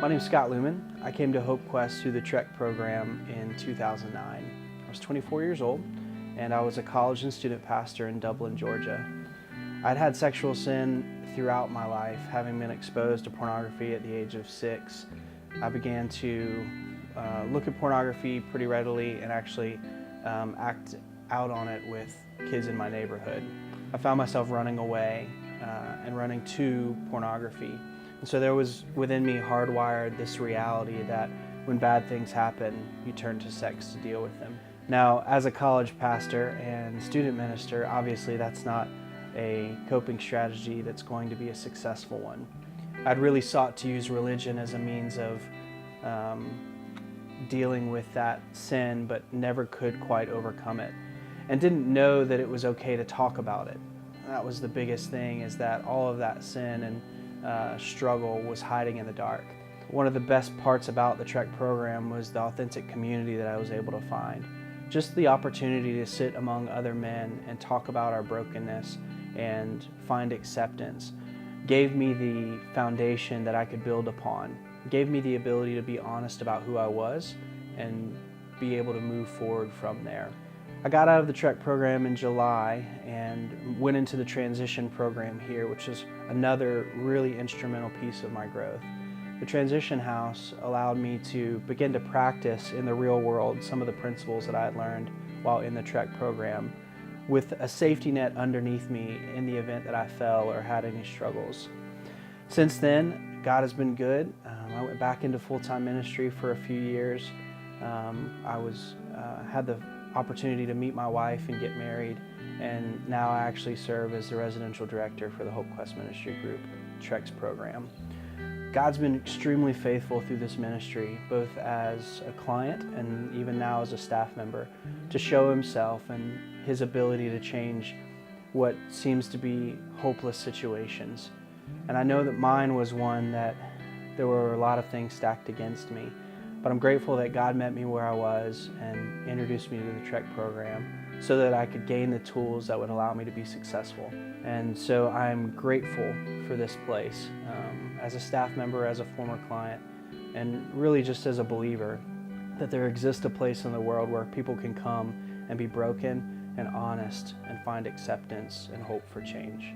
My name is Scott Lumen. I came to HopeQuest through the Trek program in 2009. I was 24 years old, and I was a college and student pastor in Dublin, Georgia. I'd had sexual sin throughout my life, having been exposed to pornography at the age of 6. I began to look at pornography pretty readily and actually act out on it with kids in my neighborhood. I found myself running away and running to pornography. And so there was within me hardwired this reality that when bad things happen, you turn to sex to deal with them. Now, as a college pastor and student minister, obviously that's not a coping strategy that's going to be a successful one. I'd really sought to use religion as a means of dealing with that sin, but never could quite overcome it, and didn't know that it was okay to talk about it. That was the biggest thing, is that all of that sin and struggle was hiding in the dark. One of the best parts about the Trek program was the authentic community that I was able to find. Just the opportunity to sit among other men and talk about our brokenness and find acceptance gave me the foundation that I could build upon. Gave me the ability to be honest about who I was and be able to move forward from there. I got out of the Trek program in July and went into the transition program here, which is another really instrumental piece of my growth. The transition house allowed me to begin to practice in the real world some of the principles that I had learned while in the Trek program, with a safety net underneath me in the event that I fell or had any struggles. Since then, God has been good. I went back into full-time ministry for a few years. I had the opportunity to meet my wife and get married, and now I actually serve as the residential director for the HopeQuest Ministry Group, Trek's program. God's been extremely faithful through this ministry, both as a client and even now as a staff member, to show Himself and His ability to change what seems to be hopeless situations. And I know that mine was one that there were a lot of things stacked against me, but I'm grateful that God met me where I was and introduced me to the Trek program so that I could gain the tools that would allow me to be successful. And so I'm grateful for this place as a staff member, as a former client, and really just as a believer, that there exists a place in the world where people can come and be broken and honest and find acceptance and hope for change.